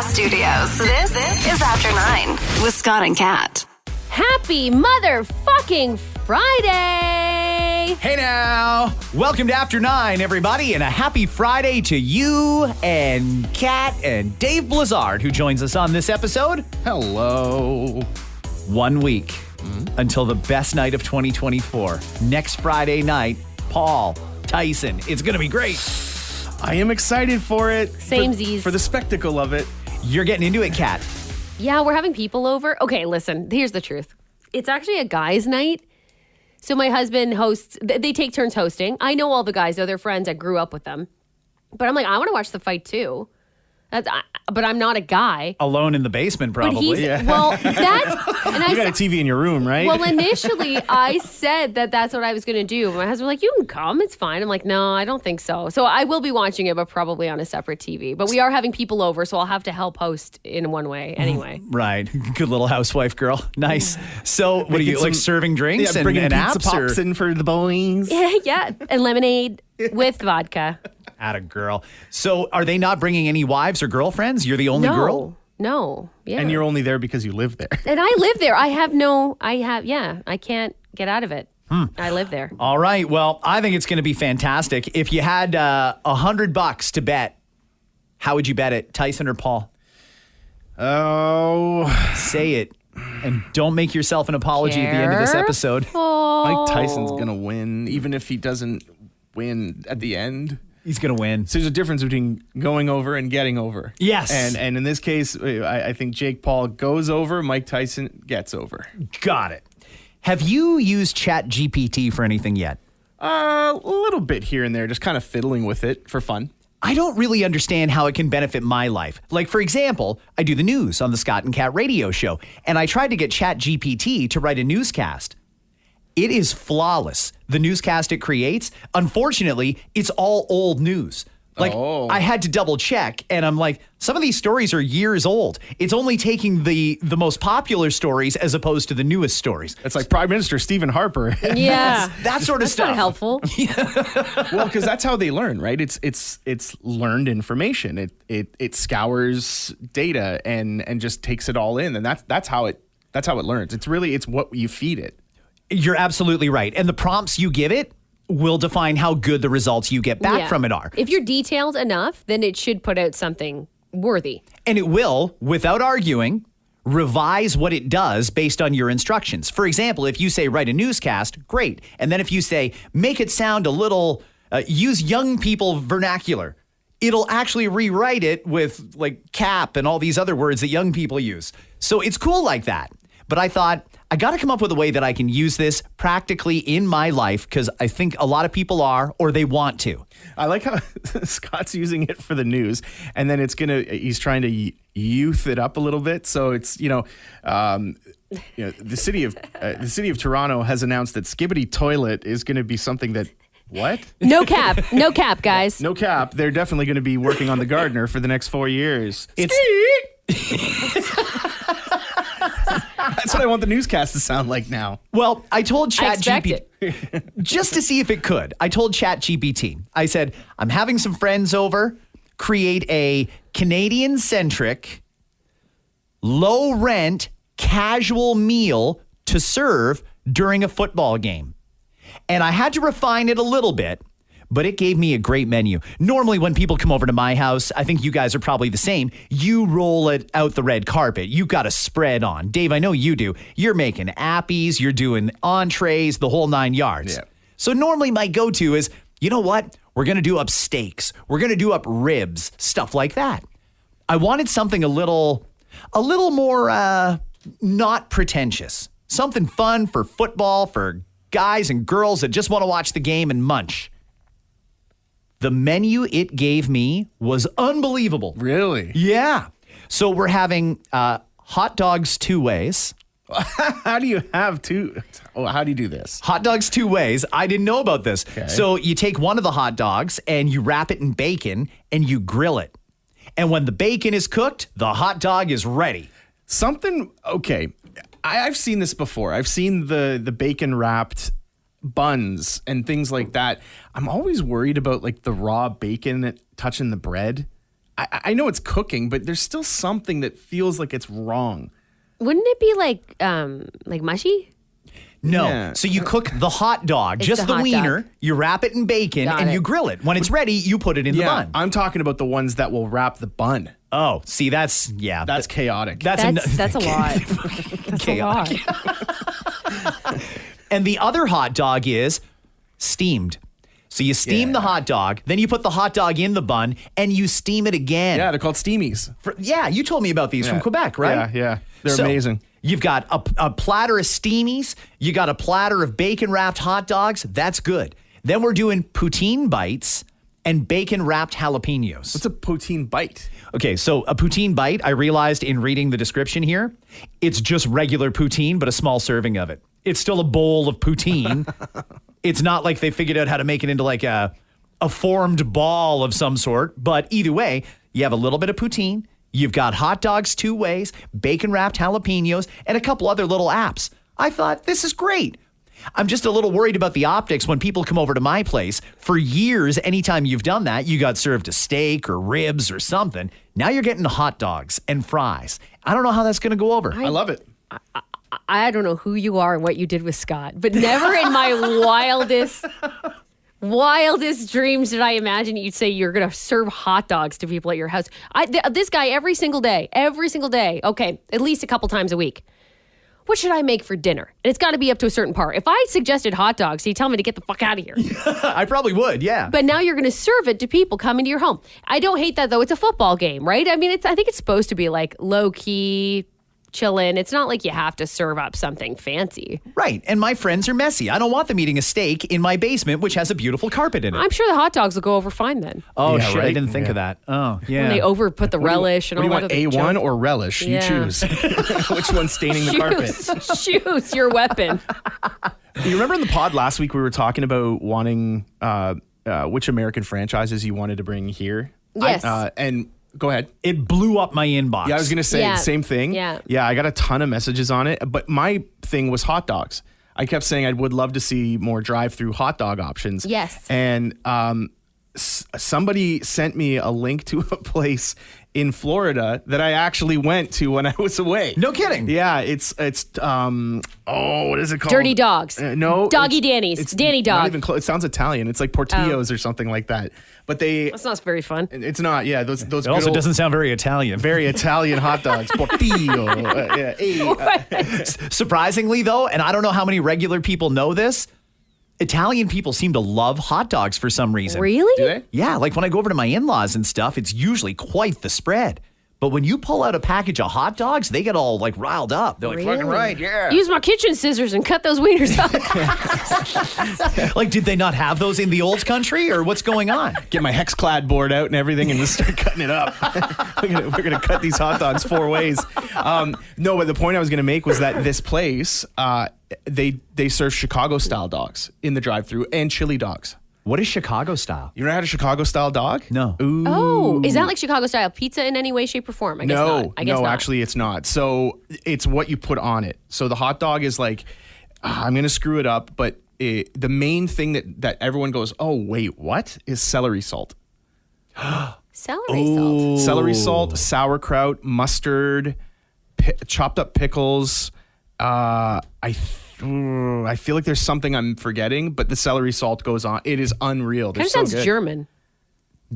podcast studios. This is After 9 with Scott and Kat. Happy motherfucking Friday! Hey now! Welcome to After 9, everybody, and a happy Friday to you and Kat and Dave Blezard, who joins us on this episode. Hello. 1 week until the best night of 2024. Next Friday night, Paul, Tyson. It's going to be great. I am excited for it. Samesies. For the spectacle of it. You're getting into it, Kat. Yeah, we're having people over. Okay, listen, here's the truth. It's actually a guys' night. So my husband hosts, they take turns hosting. I know all the guys, they're friends. I grew up with them. But I'm like, I want to watch the fight too. But I'm not a guy. Alone in the basement, probably. Well, that's... And You got a TV in your room, right? Well, initially, I said that's what I was going to do. My husband was like, you can come. It's fine. I'm like, no, I don't think so. So I will be watching it, but probably on a separate TV. But we are having people over, so I'll have to help host in one way anyway. Right. Good little housewife girl. Nice. So what are you, like serving drinks and bringing pizza apps? pops in for the boys. Yeah, and lemonade with vodka. Atta girl. So are they not bringing any wives or girlfriends? You're the only girl? No. Yeah. And you're only there because you live there. And I live there. I can't get out of it. I live there. All right. Well, I think it's going to be fantastic. If you had $100 to bet, how would you bet it? Tyson or Paul? Oh. Say it. And don't make yourself an apology at the end of this episode. Mike Tyson's going to win, even if he doesn't win at the end. He's going to win. So there's a difference between going over and getting over. Yes. And in this case, I think Jake Paul goes over, Mike Tyson gets over. Got it. Have you used ChatGPT for anything yet? A little bit here and there, just kind of fiddling with it for fun. I don't really understand how it can benefit my life. Like, for example, I do the news on the Scott and Kat radio show, and I tried to get ChatGPT to write a newscast. It is flawless. The newscast it creates, unfortunately, it's all old news. Like, I had to double check, and I'm like, some of these stories are years old. It's only taking the most popular stories as opposed to the newest stories. It's like Prime Minister Stephen Harper. Yeah. That sort of That's stuff. not helpful. Well, because that's how they learn, right? It's learned information. It scours data and just takes it all in, and that's how it learns. It's what you feed it. You're absolutely right. And the prompts you give it will define how good the results you get back from it are. If you're detailed enough, then it should put out something worthy. And it will, without arguing, revise what it does based on your instructions. For example, if you say write a newscast, great. And then if you say make it sound a little, use young people vernacular, it'll actually rewrite it with like cap and all these other words that young people use. So it's cool like that. But I thought, I got to come up with a way that I can use this practically in my life because I think a lot of people are or they want to. I like how Scott's using it for the news, and then he's trying to youth it up a little bit. So it's the city of Toronto has announced that Skibbity Toilet is going to be something that. What? No cap, guys. No cap. They're definitely going to be working on the gardener for the next 4 years. That's what I want the newscast to sound like now. Well, I told I expect ChatGPT just to see if it could. I told ChatGPT, I said, I'm having some friends over, create a Canadian-centric, low-rent, casual meal to serve during a football game. And I had to refine it a little bit, but it gave me a great menu. Normally, when people come over to my house, I think you guys are probably the same. You roll it out the red carpet. You got a spread on. Dave, I know you do. You're making appies. You're doing entrees, the whole 9 yards. Yeah. So normally my go-to is, you know what? We're going to do up steaks. We're going to do up ribs, stuff like that. I wanted something a little more not pretentious. Something fun for football, for guys and girls that just want to watch the game and munch. The menu it gave me was unbelievable. Really? Yeah. So we're having hot dogs 2 ways. How do you have two? Oh, how do you do this? Hot dogs 2 ways. I didn't know about this. Okay. So you take one of the hot dogs and you wrap it in bacon and you grill it. And when the bacon is cooked, the hot dog is ready. Okay. I've seen this before. I've seen the bacon wrapped buns and things like that. I'm always worried about like the raw bacon touching the bread. I know it's cooking, but there's still something that feels like it's wrong. Wouldn't it be like mushy? No. Yeah. So you cook the hot dog, It's just the the hot wiener, dog. you wrap it in bacon, Got and it. you grill it. When it's ready, you put it in the bun. I'm talking about the ones that will wrap the bun. Oh, see, that's chaotic. That's a lot. That's chaotic. a lot. And the other hot dog is steamed. So you steam the hot dog, then you put the hot dog in the bun, and you steam it again. Yeah, they're called steamies. You told me about these from Quebec, right? Yeah. They're So, amazing. You've got a platter of steamies. You got a platter of bacon-wrapped hot dogs. That's good. Then we're doing poutine bites and bacon-wrapped jalapenos. What's a poutine bite? Okay, so a poutine bite, I realized in reading the description here, it's just regular poutine, but a small serving of it. It's still a bowl of poutine. It's not like they figured out how to make it into like a formed ball of some sort. But either way, you have a little bit of poutine. You've got hot dogs 2 ways, bacon-wrapped jalapenos, and a couple other little apps. I thought, this is great. I'm just a little worried about the optics when people come over to my place. For years, anytime you've done that, you got served a steak or ribs or something. Now you're getting hot dogs and fries. I don't know how that's going to go over. I love it. I don't know who you are and what you did with Scott, but never in my wildest dreams did I imagine you'd say you're going to serve hot dogs to people at your house. This guy every single day. Okay, at least a couple times a week. What should I make for dinner? And it's got to be up to a certain part. If I suggested hot dogs, he'd tell me to get the fuck out of here. I probably would, yeah. But now you're going to serve it to people coming to your home. I don't hate that, though. It's a football game, right? I mean, I think it's supposed to be like low-key, chillin'. It's not like you have to serve up something fancy. Right. And my friends are messy. I don't want them eating a steak in my basement, which has a beautiful carpet in it. I'm sure the hot dogs will go over fine then. Oh, Yeah, shit. I right? didn't think of that. Oh, yeah. When they put the relish and all What that do you want, other A1 junk. or relish? Yeah. You choose. Which one's staining the carpet? Choose your weapon. You remember in the pod last week we were talking about wanting which American franchises you wanted to bring here? Yes. And go ahead. It blew up my inbox. Yeah, I was going to say Yeah. the same thing. Yeah. Yeah, I got a ton of messages on it. But my thing was hot dogs. I kept saying I would love to see more drive-through hot dog options. Yes. And somebody sent me a link to a place in Florida that I actually went to when I was away. No kidding. Yeah, it's what is it called? Dirty Dogs. No. Doggy it's- Danny's. It's Danny not Dog. even close. It sounds Italian. It's like Portillo's or something like that. But That's not very fun. it's not. Yeah, those It good also old- doesn't sound very Italian. very Italian hot dogs. Portillo. Surprisingly, though, and I don't know how many regular people know this, Italian people seem to love hot dogs for some reason. Really? Do they? Yeah, like when I go over to my in-laws and stuff, it's usually quite the spread. But when you pull out a package of hot dogs, they get all like riled up. They're like, Really? fucking right, yeah. Use my kitchen scissors and cut those wieners up. Like, did they not have those in the old country or what's going on? Get my Hexclad board out and everything and just start cutting it up. we're gonna cut these hot dogs 4 ways. No, but the point I was gonna make was that this place, they serve Chicago style dogs in the drive-through and chili dogs. What is Chicago style? You ever had a Chicago style dog? No. Ooh. Oh, is that like Chicago style pizza in any way, shape, or form? I guess not. I guess no, not. actually it's not. So it's what you put on it. So the hot dog is like, I'm going to screw it up, but the main thing that everyone goes, oh, wait, what? Is celery salt. Celery salt. Celery salt, sauerkraut, mustard, chopped up pickles. I feel like there's something I'm forgetting, but the celery salt goes on. It is unreal. They're Kind of so sounds good. German.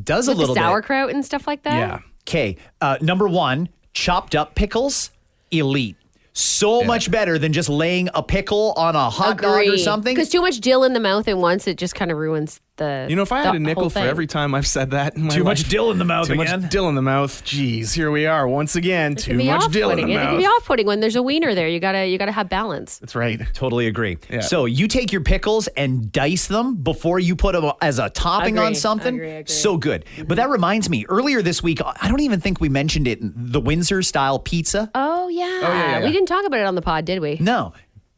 Does a With the little bit. sauerkraut and stuff like that? Yeah. Okay, number one, chopped up pickles, elite. So much better than just laying a pickle on a hot dog or something. Because too much dill in the mouth at once, it just kind of ruins the. You know, if I had the a nickel whole for thing. every time I've said that in my Too life, much dill in the mouth too again. much dill in the mouth. Jeez, here we are once again. It Too can be much dill in the off-putting. It can be mouth. off-putting when there's a wiener there. You gotta have balance. That's right. Totally agree. Yeah. So you take your pickles and dice them before you put them as a topping on Agree. something. Agree. So good. But that reminds me, earlier this week, I don't even think we mentioned it, the Windsor style pizza. Oh yeah. yeah. We didn't talk about it on the pod, did we? No.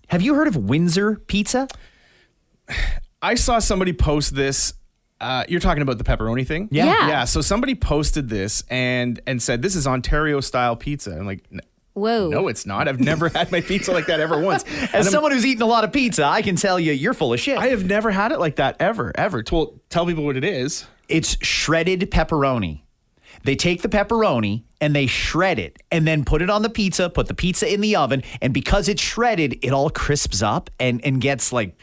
Have you heard of Windsor pizza? I saw somebody post this. You're talking about the pepperoni thing? Yeah. Yeah. Yeah. So somebody posted this and said, this is Ontario style pizza. I'm like, Whoa. no, it's not. I've never had my pizza like that ever once. As someone who's eaten a lot of pizza, I can tell you, you're full of shit. I have never had it like that ever. Tell people what it is. It's shredded pepperoni. They take the pepperoni and they shred it and then put it on the pizza, put the pizza in the oven. And because it's shredded, it all crisps up and gets like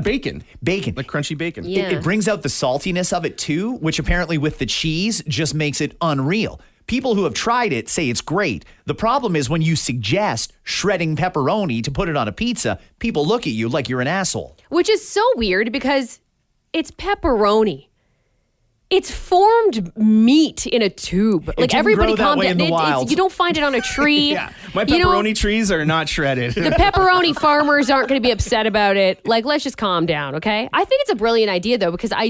bacon. Bacon. Like crunchy bacon. Yeah. It brings out the saltiness of it too, which apparently with the cheese just makes it unreal. People who have tried it say it's great. The problem is when you suggest shredding pepperoni to put it on a pizza, people look at you like you're an asshole. Which is so weird because it's pepperoni. It's formed meat in a tube. Like didn't everybody grow that calm way down. in the wild. You don't find it on a tree. Yeah, my You know, pepperoni trees are not shredded. the pepperoni farmers aren't going to be upset about it. Like, let's just calm down, okay? I think it's a brilliant idea though, because I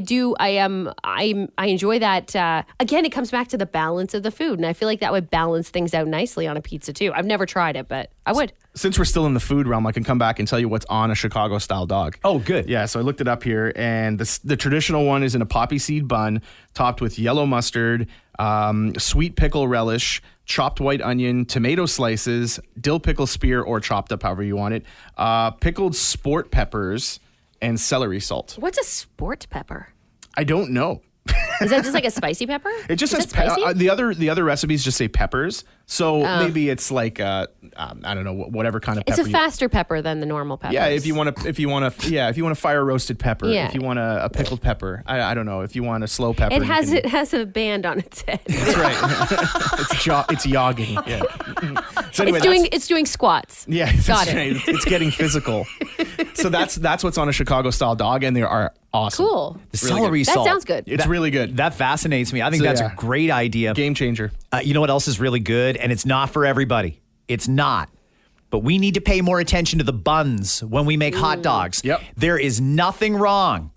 enjoy that. Again, it comes back to the balance of the food, and I feel like that would balance things out nicely on a pizza too. I've never tried it, but I would. Since we're still in the food realm, I can come back and tell you what's on a Chicago style dog. Oh, good. Yeah, so I looked it up here, and the traditional one is in a poppy seed bun, topped with yellow mustard, sweet pickle relish, chopped white onion, tomato slices, dill pickle spear, or chopped up however you want it, pickled sport peppers, and celery salt. What's a sport pepper? I don't know. Is that just like a spicy pepper? It just Is says it spicy? the other recipes just say peppers, so maybe it's like I don't know whatever kind of It's pepper. a faster pepper than the normal pepper. Yeah, if you want a fire roasted pepper, Yeah. if you want a pickled pepper, I don't know, if you want a slow pepper. It has a band on its head. That's right. it's jogging. Yeah. So anyway, It's doing squats. yeah, Got that's it. right. It's getting physical. So that's what's on a Chicago style dog, and they are awesome. Cool. The Really celery That salt. sounds good. It's really good. That fascinates me. I think So, that's yeah. a great idea. Game changer. You know what else is really good? And it's not for everybody. It's not. But we need to pay more attention to the buns when we make hot dogs. Yep. There is nothing wrong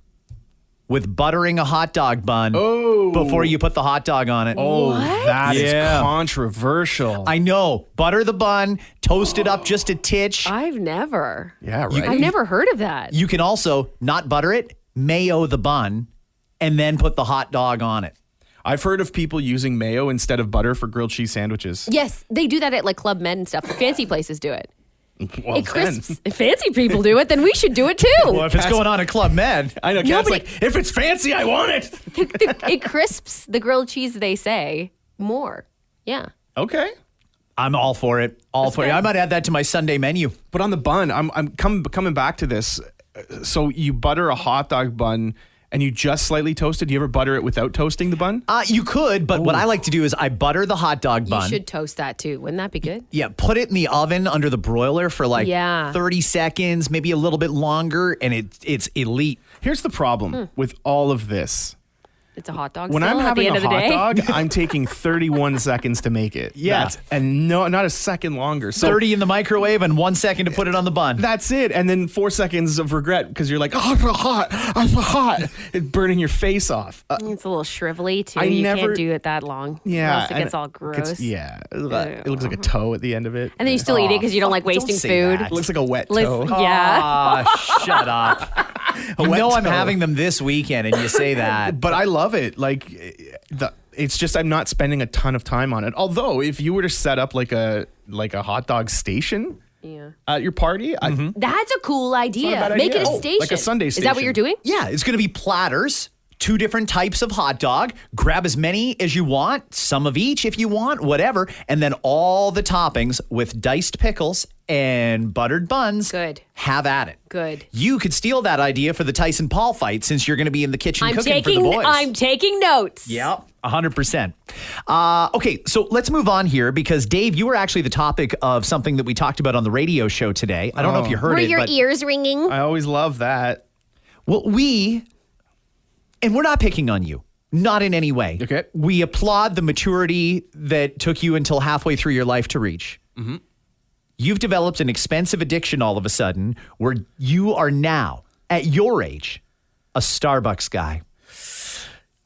with buttering a hot dog bun before you put the hot dog on it. Oh, that is Yeah. controversial. I know. Butter the bun, toast it up just a titch. I've never. yeah, right. I've never heard of that. You can also not butter it, mayo the bun, and then put the hot dog on it. I've heard of people using mayo instead of butter for grilled cheese sandwiches. Yes, they do that at like Club Med and stuff. The fancy places do it. Well, It crisps. If fancy people do it, then we should do it too. Well, if it's going on at Club Med. I know. Cat's Nobody- like, if it's fancy, I want it. It crisps the grilled cheese, they say, more. Yeah. Okay. I'm all for it. All for it. good. I might add that to my Sunday menu. But on the bun, I'm coming back to this. So you butter a hot dog bun and you just slightly toast it. Do you ever butter it without toasting the bun? You could, but what I like to do is I butter the hot dog You bun. should toast that too. Wouldn't that be good? Yeah, put it in the oven under the broiler for like Yeah. 30 seconds, maybe a little bit longer, and it's elite. Here's the problem with all of this. It's a hot dog. When still I'm at the having end a of the hot day. dog, I'm taking 31 seconds to make it. Yeah. And no, not a second longer. So 30 in the microwave and 1 second to put it on the bun. that's it. And then 4 seconds of regret because you're like, oh, it's so hot. I'm so hot. It's burning your face off. It's a little shrivelly too. I You never- can't do it that long. Yeah. Or else it and gets all gross. yeah. It looks like a toe at the end of it. And then you still eat it because you don't like fuck, don't wasting say food. that. It looks like a wet Listen- toe. yeah. Ah, shut up. You wet know I'm toe. having them this weekend, and you say that. But I love it. Like, it's just I'm not spending a ton of time on it. Although, if you were to set up like a hot dog station Yeah. at your party, That's a cool idea. not a bad Make it idea. a Oh, station. like a Sunday Is that what station. you're doing? Yeah, it's going to be platters, 2 different types of hot dog. Grab as many as you want, some of each if you want, whatever. And then all the toppings with diced pickles and buttered buns. Good. Have at it. Good. You could steal that idea for the Tyson Paul fight since you're going to be in the kitchen cooking for the boys. I'm taking notes. Yep, 100%. Okay, so let's move on here because Dave, you were actually the topic of something that we talked about on the radio show today. I don't know if you heard Were it, your but ears ringing? I always love that. well, and we're not picking on you, not in any way. Okay. We applaud the maturity that took you until halfway through your life to reach. Mm-hmm. You've developed an expensive addiction all of a sudden where you are now, at your age, a Starbucks guy.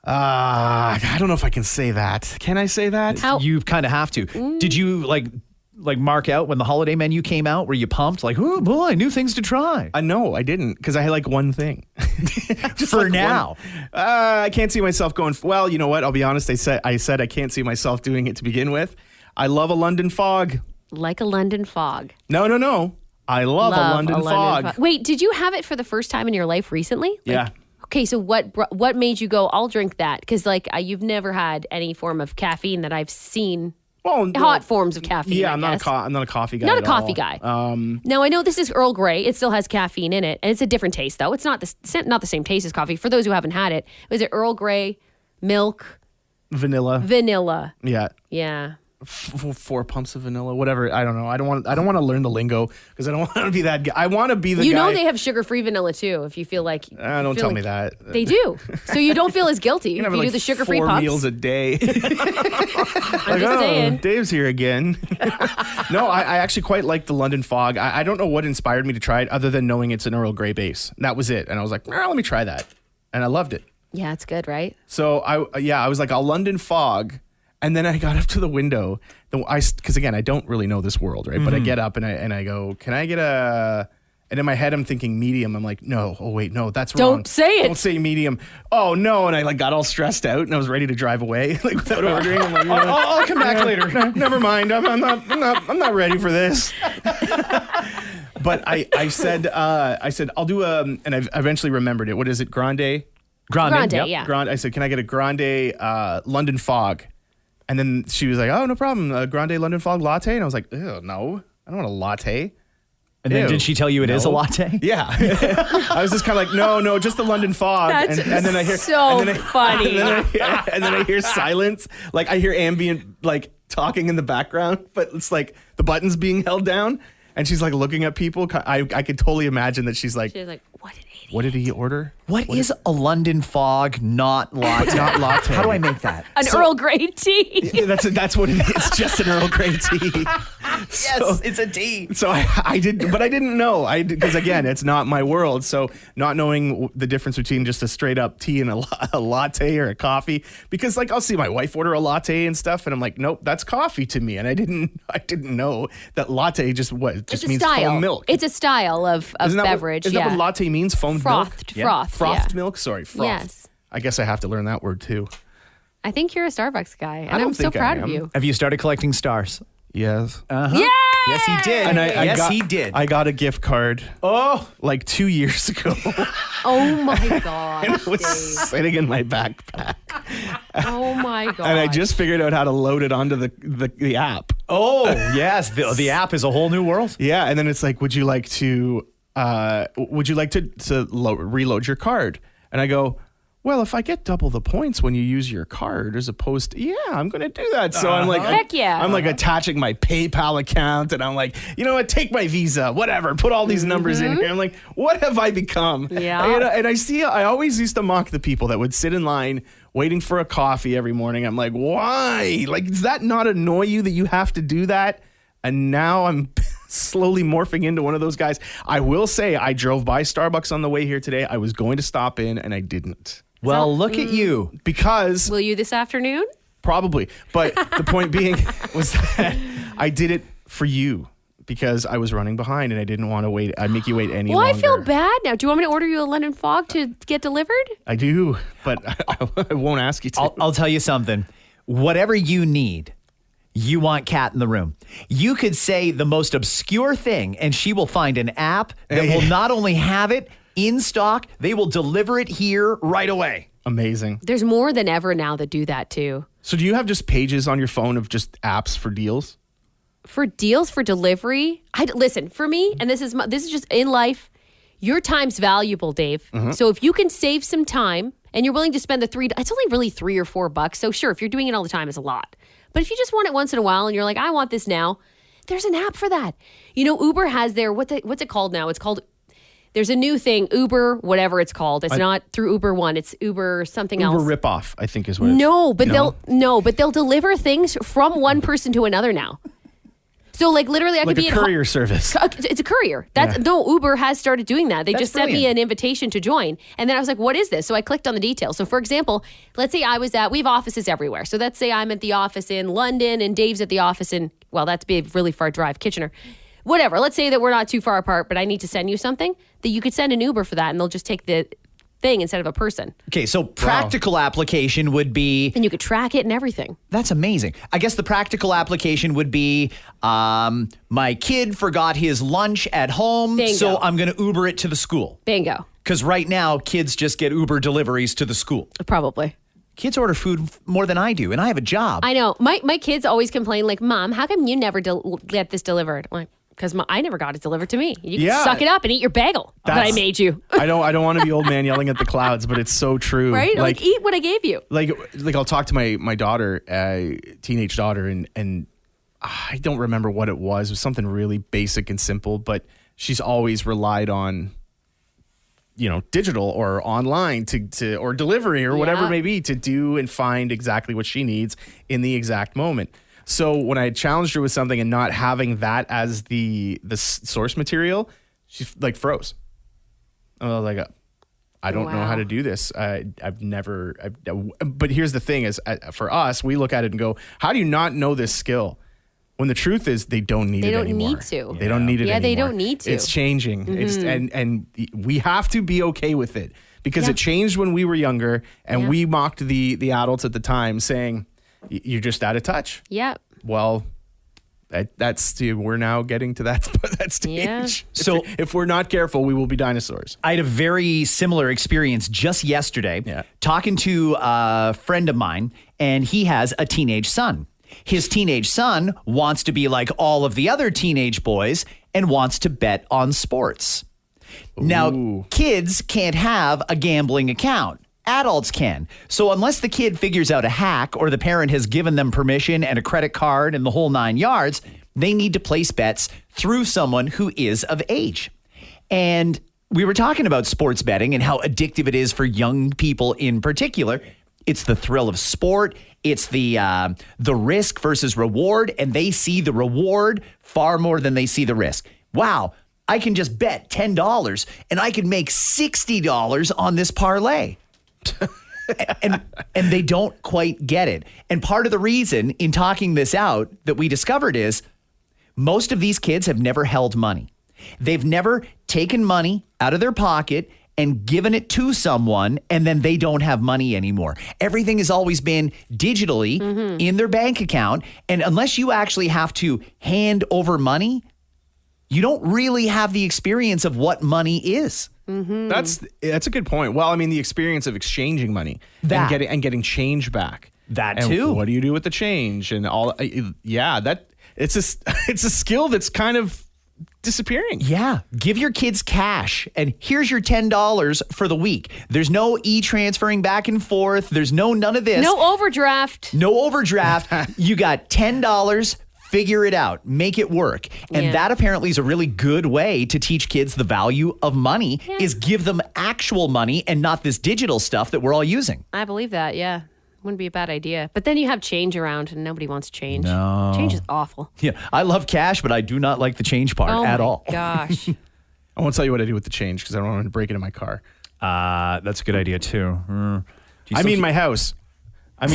I don't know if I can say that. Can I say that? How- You kind of have to. Did you like mark out when the holiday menu came out? Were you pumped? Like, oh boy, new things to try. No, I didn't because I had like one thing. Just For like now. one. I can't see myself going. Well, you know what? I'll be honest. I said I can't see myself doing it to begin with. I love a London fog. Like a London fog. No. I love a London fog. Wait, did you have it for the first time in your life recently? Like, Yeah. Okay, so what made you go, I'll drink that? Because like you've never had any form of caffeine that I've seen. Well, Hot forms of caffeine. Yeah, I I'm guess. not a coffee guy. Not a at coffee all. guy. Now I know this is Earl Grey. It still has caffeine in it, and it's a different taste though. It's not the same taste as coffee. For those who haven't had it, is it Earl Grey, milk, Vanilla. Yeah. Yeah. 4 pumps of vanilla, whatever. I don't know. I don't want to learn the lingo because I don't want to be that guy. I want to be the guy. You know they have sugar-free vanilla too. If you feel like don't tell me that. They do, so you don't feel as guilty if have you like do the sugar-free 4 pumps. meals a day. I'm just saying. Dave's here again. No, I actually quite like the London Fog. I don't know what inspired me to try it other than knowing it's an Earl Grey base. And that was it. And I was like, let me try that. And I loved it. Yeah, it's good, right? So I was like, a London Fog. And then I got up to the window, because again, I don't really know this world, right? But I get up and I go, can I get a? And in my head, I'm thinking medium. I'm like, no, oh wait, no, that's wrong. Don't say it. Don't say medium. Oh no, and I like got all stressed out and I was ready to drive away, like without ordering. I'm like, I'll come back later. Never mind. I'm not ready for this. But I said I'll do and I eventually remembered it. What is it? Grande. Grande, yep. yeah. Grande. I said, can I get a Grande London Fog? And then she was like, oh, no problem. A Grande London Fog latte. And I was like, ew, no, I don't want a latte. And then Ew. did she tell you it is a latte? Yeah. I was just kind of like, no, just the London Fog. That's and then I hear so and funny. And then I hear silence. Like I hear ambient like talking in the background, but it's like the buttons being held down. And she's like looking at people. I could totally imagine that she's like, She's like, what an idiot. what did he order? What is a London Fog not latte? Not latte. How do I make that? An Earl Grey tea. Yeah, that's what it is. It's just an Earl Grey tea. Yes, it's a tea. So I did, but I didn't know. Because again, it's not my world. So not knowing the difference between just a straight up tea and a latte or a coffee, because like I'll see my wife order a latte and stuff, and I'm like, nope, that's coffee to me. And I didn't know that latte just means style. foam milk. It's a style of beverage. Isn't that what latte means? Foamed Frothed. milk. Frothed. Frothed yeah. milk. Sorry, frothed. Yes. I guess I have to learn that word too. I think you're a Starbucks guy, and don't I'm so think I proud am. of you. Have you started collecting stars? Yes. Yeah. Yes, he did. And he did. I got a gift card. Oh, like 2 years ago. Oh my god. It was Dave. sitting in my backpack. Oh my god. And I just figured out how to load it onto the app. oh, yes. The app is a whole new world. Yeah, and then it's like, would you like to reload your card? And I go, well, if I get double the points when you use your card as opposed to, I'm going to do that. So I'm like, Heck yeah. I'm like attaching my PayPal account and I'm like, you know what, take my Visa, whatever, put all these numbers in here. I'm like, what have I become? Yeah. And I always used to mock the people that would sit in line waiting for a coffee every morning. I'm like, why? Like, does that not annoy you that you have to do that? And now I'm slowly morphing into one of those guys. I will say I drove by Starbucks on the way here today. I was going to stop in and I didn't. Well, look at you. Because Will you this afternoon? probably. But the point being was that I did it for you because I was running behind and I didn't want to wait. I'd make you wait any Well, longer. I feel bad now. Do you want me to order you a London Fog to get delivered? I do, but I won't ask you to. I'll tell you something. Whatever you need, you want Kat in the room. You could say the most obscure thing, and she will find an app that will not only have it in stock, they will deliver it here right away. Amazing. There's more than ever now that do that too. So do you have just pages on your phone of just apps for deals? For deals for delivery, listen, for me, and this is just in life, your time's valuable, Dave. So if you can save some time and you're willing to spend it's only really $3 or $4. So sure, if you're doing it all the time, it's a lot. But if you just want it once in a while and you're like, I want this now, there's an app for that. You know, Uber has their, what's it called now? It's called, there's a new thing, Uber, whatever it's called. It's not through Uber One. It's Uber something else. Uber ripoff, I think is what it's. No, but they'll deliver things from one person to another now. So like literally I Like could be a courier service. It's a courier. No, Uber has started doing that. They just sent me brilliant. an invitation to join. And then I was like, what is this? So I clicked on the details. So for example, let's say we have offices everywhere. So let's say I'm at the office in London and Dave's at the office in, well, that's be a really far drive, Kitchener. Whatever. Let's say that we're not too far apart, but I need to send you something, that you could send an Uber for that and they'll just take the thing instead of a person. Okay, so practical application would be... And you could track it and everything. That's amazing. I guess the practical application would be my kid forgot his lunch at home, Bingo. so I'm going to Uber it to the school. Bingo. Because right now, kids just get Uber deliveries to the school. Probably. Kids order food more than I do, and I have a job. I know. My kids always complain, like, Mom, how come you never get this delivered? I'm like, because I never got it delivered to me. You can suck it up and eat your bagel that I made you. I don't want to be old man yelling at the clouds, but it's so true. Right? Like eat what I gave you. Like I'll talk to my daughter, teenage daughter, and I don't remember what it was. It was something really basic and simple, but she's always relied on, digital or online to or delivery or whatever it may be to do and find exactly what she needs in the exact moment. So when I challenged her with something and not having that as the source material, she like froze. I was like, I don't know how to do this. I've never. But here's the thing: is for us, we look at it and go, "How do you not know this skill?" When the truth is, they don't need it anymore. They don't need to. They don't need it anymore. Yeah, they don't need to. It's changing. Mm-hmm. And we have to be okay with it because it changed when we were younger, and we mocked the adults at the time, saying, "You're just out of touch." Yeah. Well, we're now getting to that stage. Yeah. So if we're not careful, we will be dinosaurs. I had a very similar experience just yesterday talking to a friend of mine, and he has a teenage son. His teenage son wants to be like all of the other teenage boys and wants to bet on sports. Ooh. Now, kids can't have a gambling account. Adults can. So unless the kid figures out a hack or the parent has given them permission and a credit card and the whole 9 yards, they need to place bets through someone who is of age. And we were talking about sports betting and how addictive it is for young people in particular. It's the thrill of sport. It's the risk versus reward, and they see the reward far more than they see the risk. Wow, I can just bet $10 and I can make $60 on this parlay. and they don't quite get it. And part of the reason in talking this out that we discovered is most of these kids have never held money. They've never taken money out of their pocket and given it to someone, and then they don't have money anymore. Everything has always been digitally in their bank account. And unless you actually have to hand over money, you don't really have the experience of what money is. Mm-hmm. That's a good point. Well, I mean, the experience of exchanging money and getting change back. That and too. What do you do with the change and all? It's a skill that's kind of disappearing. Yeah. Give your kids cash and here's your $10 for the week. There's no e-transferring back and forth. There's none of this. No overdraft. You got $10. Figure it out. Make it work. And that apparently is a really good way to teach kids the value of money is give them actual money and not this digital stuff that we're all using. I believe that. Yeah. Wouldn't be a bad idea. But then you have change around and nobody wants change. No. Change is awful. Yeah. I love cash, but I do not like the change part at all. Oh, gosh. I won't tell you what I do with the change because I don't want to break it in my car. That's a good idea, too. My house. Oh,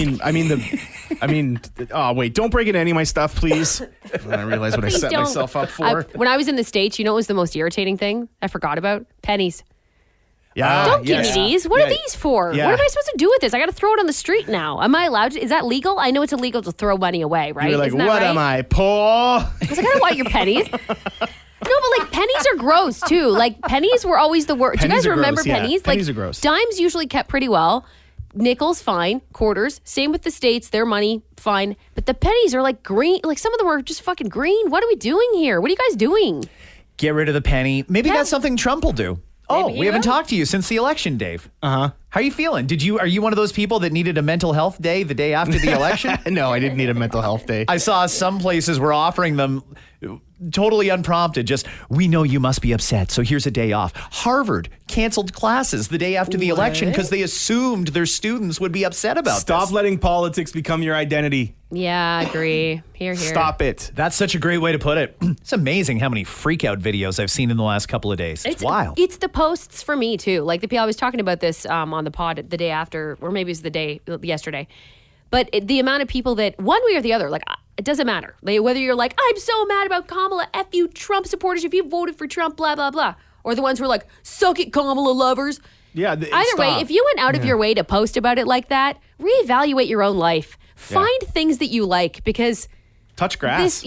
wait, don't break into any of my stuff, please. And I realize what I set myself up for. When I was in the States, you know what was the most irritating thing I forgot about? Pennies. Yeah. Don't give me these. What are these for? Yeah. What am I supposed to do with this? I got to throw it on the street now. Am I allowed to? Is that legal? I know it's illegal to throw money away, right? You're like, Isn't that what right? am I, poor? I was like, I don't want your pennies. No, but like pennies are gross too. Like pennies were always the worst. Do you guys remember pennies? Pennies are gross. Dimes usually kept pretty well. Nickels, fine. Quarters, same with the States. Their money, fine. But the pennies are like green. Like some of them are just fucking green. What are we doing here? What are you guys doing? Get rid of the penny. Maybe that's something Trump will do. Maybe we haven't talked to you since the election, Dave. Uh-huh. How are you feeling? Are you one of those people that needed a mental health day the day after the election? No, I didn't need a mental health day. I saw some places were offering them totally unprompted. Just, we know you must be upset, so here's a day off. Harvard canceled classes the day after the election because they assumed their students would be upset about Stop this. letting politics become your identity. Yeah, I agree. Here. Stop it. That's such a great way to put it. It's amazing how many freak-out videos I've seen in the last couple of days. It's wild. It's the posts for me, too. Like, I was talking about this on the pod the day after, or maybe it was the day yesterday. But the amount of people that, one way or the other, like, it doesn't matter. Like, whether you're like, I'm so mad about Kamala, F you Trump supporters, if you voted for Trump, blah, blah, blah. Or the ones who are like, suck it, Kamala lovers. Yeah. Either way, if you went out of your way to post about it like that, reevaluate your own life. Find things that you like because... Touch grass.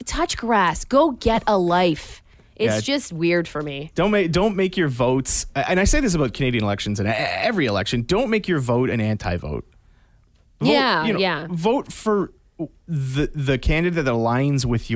Touch grass. Go get a life. It's just weird for me. Don't make your votes, and I say this about Canadian elections and every election, don't make your vote an anti-vote. Vote for the candidate that aligns with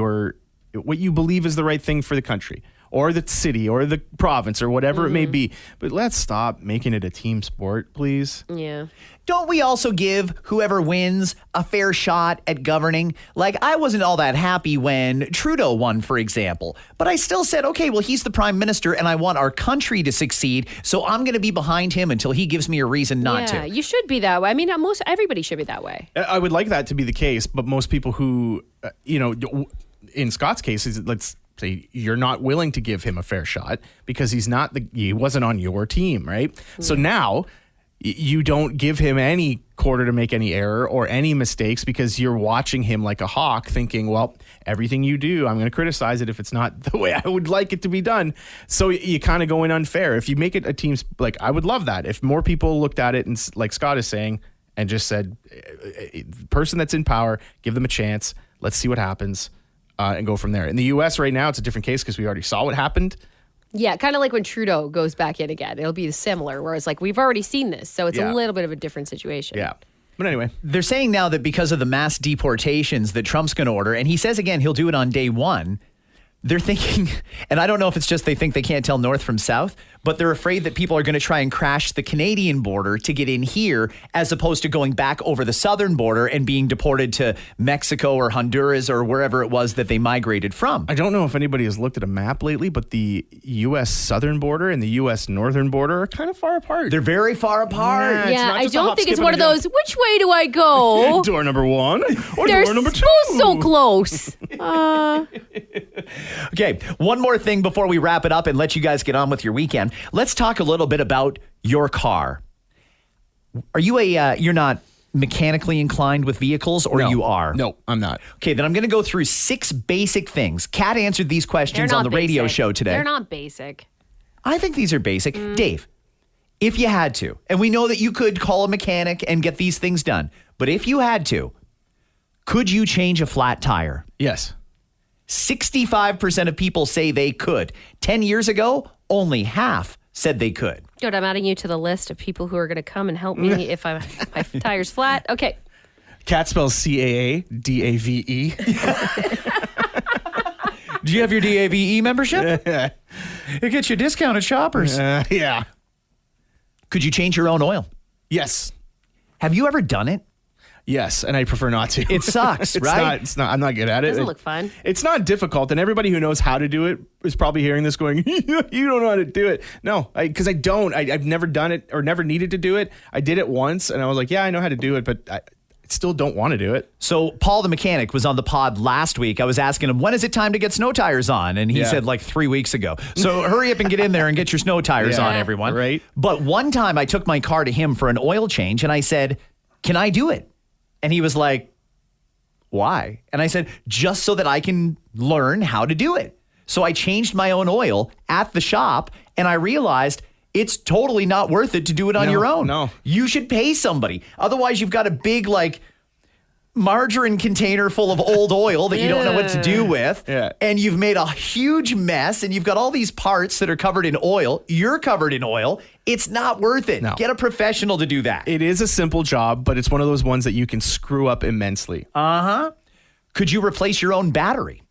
what you believe is the right thing for the country or the city or the province or whatever it may be. But let's stop making it a team sport, please. Yeah. Don't we also give whoever wins a fair shot at governing? Like, I wasn't all that happy when Trudeau won, for example, but I still said, okay, well, he's the prime minister and I want our country to succeed, so I'm going to be behind him until he gives me a reason not to. Yeah, you should be that way. I mean, everybody should be that way. I would like that to be the case, but most people who, in Scott's case, let's say you're not willing to give him a fair shot because he wasn't on your team, right? Mm. So now you don't give him any quarter to make any error or any mistakes because you're watching him like a hawk thinking, well, everything you do, I'm going to criticize it if it's not the way I would like it to be done. So you kind of go in unfair. If you make it a team, like, I would love that. If more people looked at it and, like Scott is saying, and just said, the person that's in power, give them a chance. Let's see what happens and go from there. In the U.S. right now, it's a different case because we already saw what happened. Yeah, kind of like when Trudeau goes back in again. It'll be similar, where it's like, we've already seen this, so it's a little bit of a different situation. Yeah. But anyway. They're saying now that because of the mass deportations that Trump's going to order, and he says again he'll do it on day one, they're thinking, and I don't know if it's just they think they can't tell north from south, but they're afraid that people are going to try and crash the Canadian border to get in here as opposed to going back over the southern border and being deported to Mexico or Honduras or wherever it was that they migrated from. I don't know if anybody has looked at a map lately, but the U.S. southern border and the U.S. northern border are kind of far apart. They're very far apart. Yeah, I don't think it's one of those, which way do I go? Door number one or They're door number two? so close. Okay, one more thing before we wrap it up and let you guys get on with your weekend. Let's talk a little bit about your car. Are you you're not mechanically inclined with vehicles, or No. you are? No, I'm not. Okay, then I'm going to go through 6 basic things. Kat answered these questions on the radio basic. show today. They're not basic. I think these are basic. Dave, if you had to, and we know that you could call a mechanic and get these things done, but if you had to, could you change a flat tire? Yes. 65% of people say they could. 10 years ago, only half said they could. Good, I'm adding you to the list of people who are going to come and help me if my tire's flat. Okay. Cat spells CAADAVE. Do you have your DAVE membership? It gets you a discount at Shoppers. Yeah. Could you change your own oil? Yes. Have you ever done it? Yes, and I prefer not to. It sucks, right? It's not. I'm not good at it. Doesn't look fun. It's not difficult, and everybody who knows how to do it is probably hearing this going, you don't know how to do it. No, because I don't. I've never done it or never needed to do it. I did it once, and I was like, yeah, I know how to do it, but I still don't want to do it. So Paul the mechanic was on the pod last week. I was asking him, when is it time to get snow tires on? And he said like 3 weeks ago. So hurry up and get in there and get your snow tires on, everyone. Right. But one time I took my car to him for an oil change, and I said, can I do it? And he was like, why? And I said, just so that I can learn how to do it. So I changed my own oil at the shop, and I realized it's totally not worth it to do it on your own. No. You should pay somebody. Otherwise, you've got a big, margarine container full of old oil that you don't know what to do with. Yeah. And you've made a huge mess, and you've got all these parts that are covered in oil. You're covered in oil. It's not worth it. No. Get a professional to do that. It is a simple job, but it's one of those ones that you can screw up immensely. Could you replace your own battery?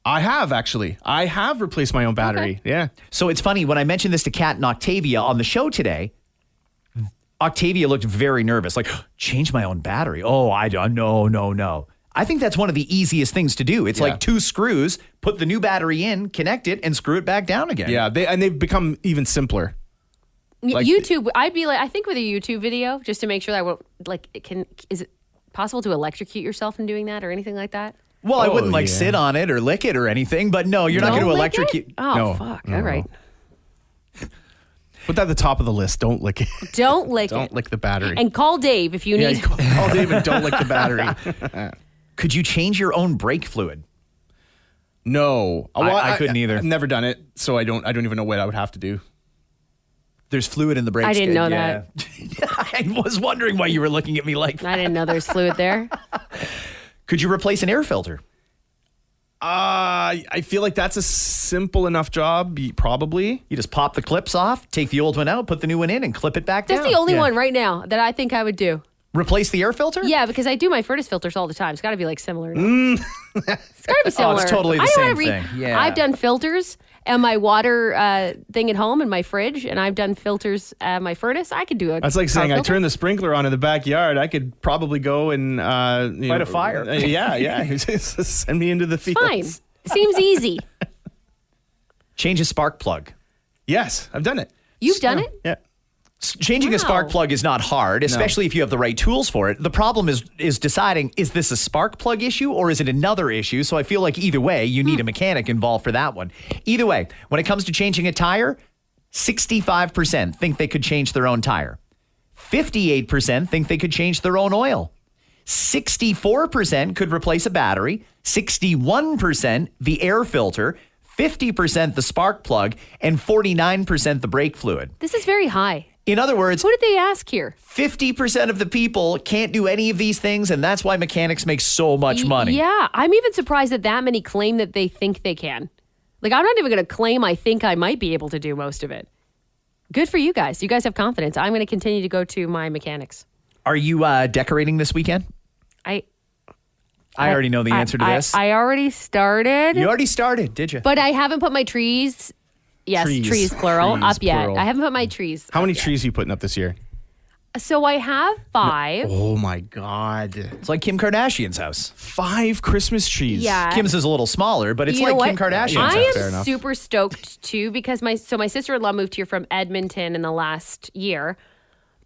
I have, actually. I have replaced my own battery. Okay. Yeah. So it's funny, when I mentioned this to Kat and Octavia on the show today, Octavia looked very nervous, like, change my own battery. Oh, no. I think that's one of the easiest things to do. It's like 2 screws, put the new battery in, connect it, and screw it back down again. Yeah, they've become even simpler. YouTube, I'd be like, I think with a YouTube video, just to make sure that I won't, is it possible to electrocute yourself in doing that or anything like that? Well, I wouldn't sit on it or lick it or anything, but no, you're not going to electrocute. Oh, No. fuck. All right. Put that at the top of the list. Don't lick it. Don't lick it. Don't lick the battery. And call Dave if you need. call Dave and don't lick the battery. Could you change your own brake fluid? No. I couldn't either. I've never done it, so I don't even know what I would have to do. There's fluid in the brake. I didn't know that. I was wondering why you were looking at me like that. I didn't know there's fluid there. Could you replace an air filter? I feel like that's a simple enough job, probably. You just pop the clips off, take the old one out, put the new one in, and clip it back down. That's the only one right now that I think I would do. Replace the air filter? Yeah, because I do my furnace filters all the time. It's got to be like similar. It's got to be similar. Oh, it's totally the I don't same wanna thing. Yeah. I've done filters and my water thing at home and my fridge, and I've done filters at my furnace. I could do it. That's like saying I turned the sprinkler on in the backyard. I could probably go and light a fire. Yeah. Send me into the fields. Fine. Seems easy. Change a spark plug. Yes, I've done it. You've done it? Yeah. Changing a spark Wow. plug is not hard, especially if you have the right tools for it. The problem is deciding, is this a spark plug issue or is it another issue? So I feel like either way, you need a mechanic involved for that one. Either way, when it comes to changing a tire, 65% think they could change their own tire. 58% think they could change their own oil. 64% could replace a battery. 61% the air filter. 50% the spark plug. And 49% the brake fluid. This is very high. In other words, What did they ask here? 50% of the people can't do any of these things, and that's why mechanics make so much money. Yeah, I'm even surprised that many claim that they think they can. Like, I'm not even going to claim I think I might be able to do most of it. Good for you guys. You guys have confidence. I'm going to continue to go to my mechanics. Are you decorating this weekend? I already know the answer to this. I already started. You already started, did you? But I haven't put my trees. Yes, trees plural, Trees, up yet. plural. I haven't put my trees. How up many yet. trees are you putting up this year? So I have 5. Oh my God. It's like Kim Kardashian's house. 5 Christmas trees. Yeah. Kim's is a little smaller, but it's You like know what? Kim Kardashian's I house. Fair am enough. super stoked too because my sister-in-law moved here from Edmonton in the last year,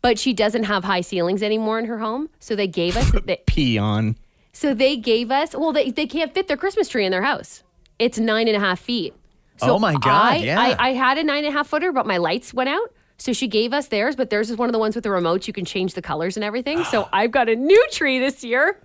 but she doesn't have high ceilings anymore in her home. So they gave us Peon. they can't fit their Christmas tree in their house. It's 9.5 feet. So Oh my God, yeah. I had a 9.5 footer, but my lights went out. So she gave us theirs, but theirs is one of the ones with the remote. You can change the colors and everything. So I've got a new tree this year.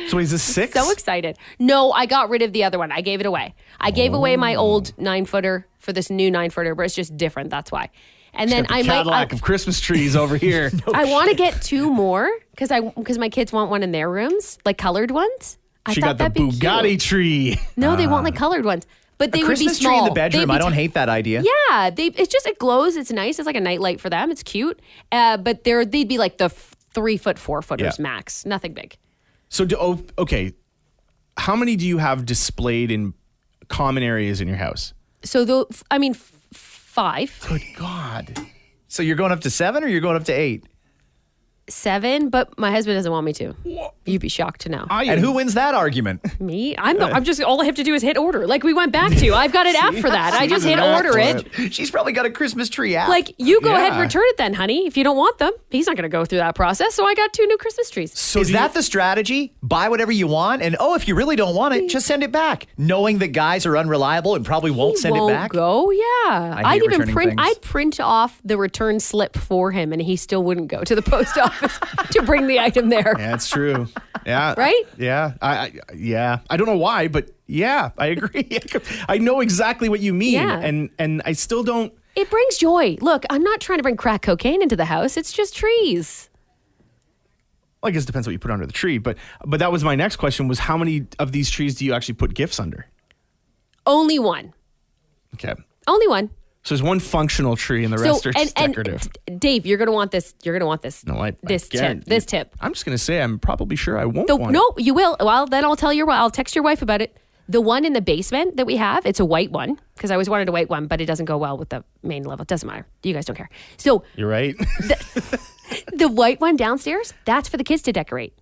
So is this 6? So excited. No, I got rid of the other one. I gave it away. I gave away my old 9-footer for this new 9-footer, but it's just different. That's why. And then I Cadillac of Christmas trees over here. I want to get 2 more because my kids want one in their rooms, like colored ones. She thought got the that'd be Bugatti cute. tree. No, they want like colored ones, but they would be Christmas small. tree in the bedroom. They'd be I don't hate that idea. Yeah, it glows. It's nice. It's like a nightlight for them. It's cute. But they'd be like the 3-foot, 4-footers Yeah. max. Nothing big. So, okay. How many do you have displayed in common areas in your house? So 5, Good God. So you're going up to 7 or you're going up to 8? 7, but my husband doesn't want me to. You'd be shocked to know. And who wins that argument? Me? I'm just all I have to do is hit order. Like we went back to. I've got an app for that. I just hit order it. She's probably got a Christmas tree app. Like you go ahead and Yeah. return it then, honey. If you don't want them, he's not going to go through that process. So I got 2 new Christmas trees. So is that the strategy? Buy whatever you want, and if you really don't want it, just send it back, knowing that guys are unreliable and probably won't send Won't it back. go. Yeah, I hate returning things. I'd print off the return slip for him, and he still wouldn't go to the post office to bring the item there. Yeah, it's true. Yeah. Right? Yeah. I don't know why, but yeah, I agree. I know exactly what you mean. Yeah. And I still don't. It brings joy. Look, I'm not trying to bring crack cocaine into the house. It's just trees. Well, I guess it depends what you put under the tree. But that was my next question was how many of these trees do you actually put gifts under? Only one. Okay. Only one. So there's one functional tree and the rest are just decorative. Dave, you're gonna want this. You're gonna want this. No, this again, tip. This tip. I'm just going to say I'm probably sure I won't want it. No, you will. Well, then I'll text your wife about it. The one in the basement that we have, it's a white one because I always wanted a white one, but it doesn't go well with the main level. It doesn't matter. You guys don't care. So You're right. the white one downstairs, that's for the kids to decorate.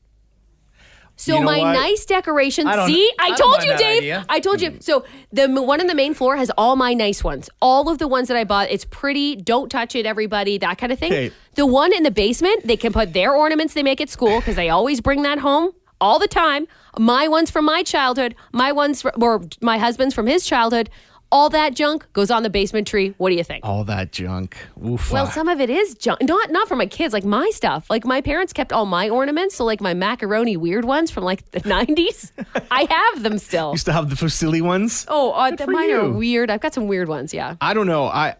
So You know my what? nice decoration. I don't- See, I I don't told mind you, that Dave. idea. I told you. So the one on the main floor has all my nice ones. All of the ones that I bought. It's pretty. Don't touch it, everybody. That kind of thing. Okay. The one in the basement, they can put their ornaments they make at school because they always bring that home all the time. My ones from my childhood. My ones or my husband's from his childhood. All that junk goes on the basement tree. What do you think? All that junk. Oof. Well, some of it is junk. Not for my kids, like my stuff. Like my parents kept all my ornaments, so like my macaroni weird ones from like the 90s. I have them still. used to have the silly ones. Oh, for mine are you. weird. I've got some weird ones, yeah. I don't know. I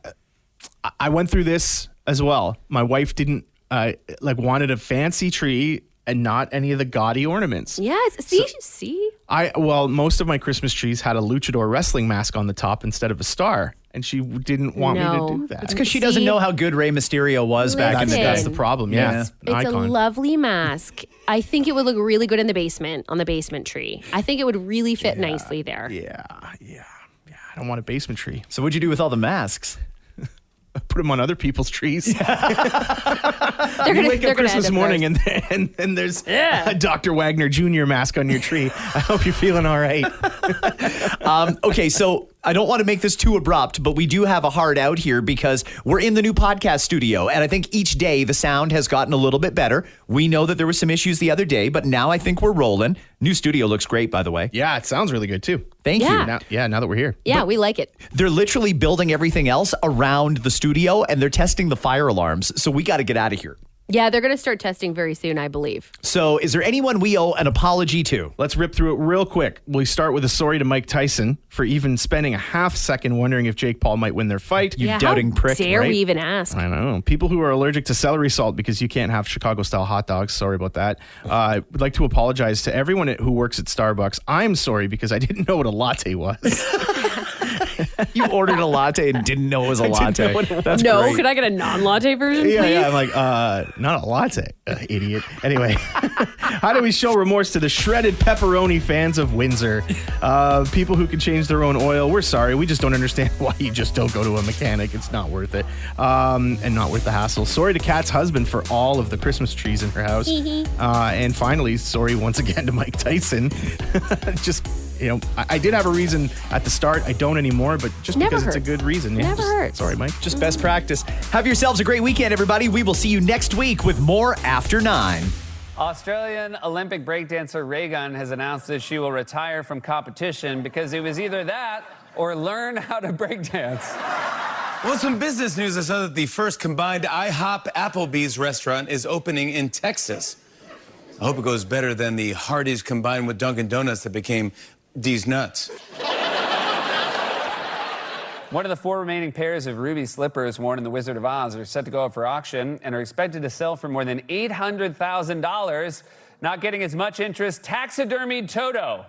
went through this as well. My wife didn't wanted a fancy tree and not any of the gaudy ornaments. Yes. See? Well, most of my Christmas trees had a luchador wrestling mask on the top instead of a star, and she didn't want me to do that. It's because she doesn't know how good Rey Mysterio was back in the day. That's the problem. Yeah, It's a lovely mask. I think it would look really good in the basement, on the basement tree. I think it would really fit nicely there. Yeah. I don't want a basement tree. So what'd you do with all the masks? Put them on other people's trees. They're gonna wake up Christmas morning theirs. and there's a Dr. Wagner Jr. mask on your tree. I hope you're feeling all right. Okay, so I don't want to make this too abrupt, but we do have a hard out here because we're in the new podcast studio. And I think each day the sound has gotten a little bit better. We know that there were some issues the other day, but now I think we're rolling. New studio looks great, by the way. Yeah, it sounds really good too. Thank you. Now that we're here. Yeah, we like it. They're literally building everything else around the studio and they're testing the fire alarms. So we got to get out of here. Yeah, they're going to start testing very soon, I believe. So is there anyone we owe an apology to? Let's rip through it real quick. We start with a sorry to Mike Tyson for even spending a half second wondering if Jake Paul might win their fight. You doubting prick, dare right? we even ask? I know. People who are allergic to celery salt because you can't have Chicago-style hot dogs. Sorry about that. I would like to apologize to everyone who works at Starbucks. I'm sorry because I didn't know what a latte was. You ordered a latte and didn't know it was a latte. That's No, great. could I get a non-latte version, please? Yeah, I'm like, not a latte, idiot. Anyway, how do we show remorse to the shredded pepperoni fans of Windsor? People who can change their own oil, we're sorry. We just don't understand why you just don't go to a mechanic. It's not worth it, and not worth the hassle. Sorry to Kat's husband for all of the Christmas trees in her house. And finally, sorry once again to Mike Tyson. Just, I did have a reason at the start. I don't anymore, but just Never because hurts. it's a good reason. Never hurts. Sorry, Mike. Just best practice. Have yourselves a great weekend, everybody. We will see you next week with more After 9. Australian Olympic breakdancer Reagan has announced that she will retire from competition because it was either that or learn how to breakdance. Well, some business news is that the first combined IHOP Applebee's restaurant is opening in Texas. I hope it goes better than the Hardee's combined with Dunkin' Donuts that became D's Nuts. One of the 4 remaining pairs of ruby slippers worn in The Wizard of Oz are set to go up for auction and are expected to sell for more than $800,000. Not getting as much interest, taxidermied Toto.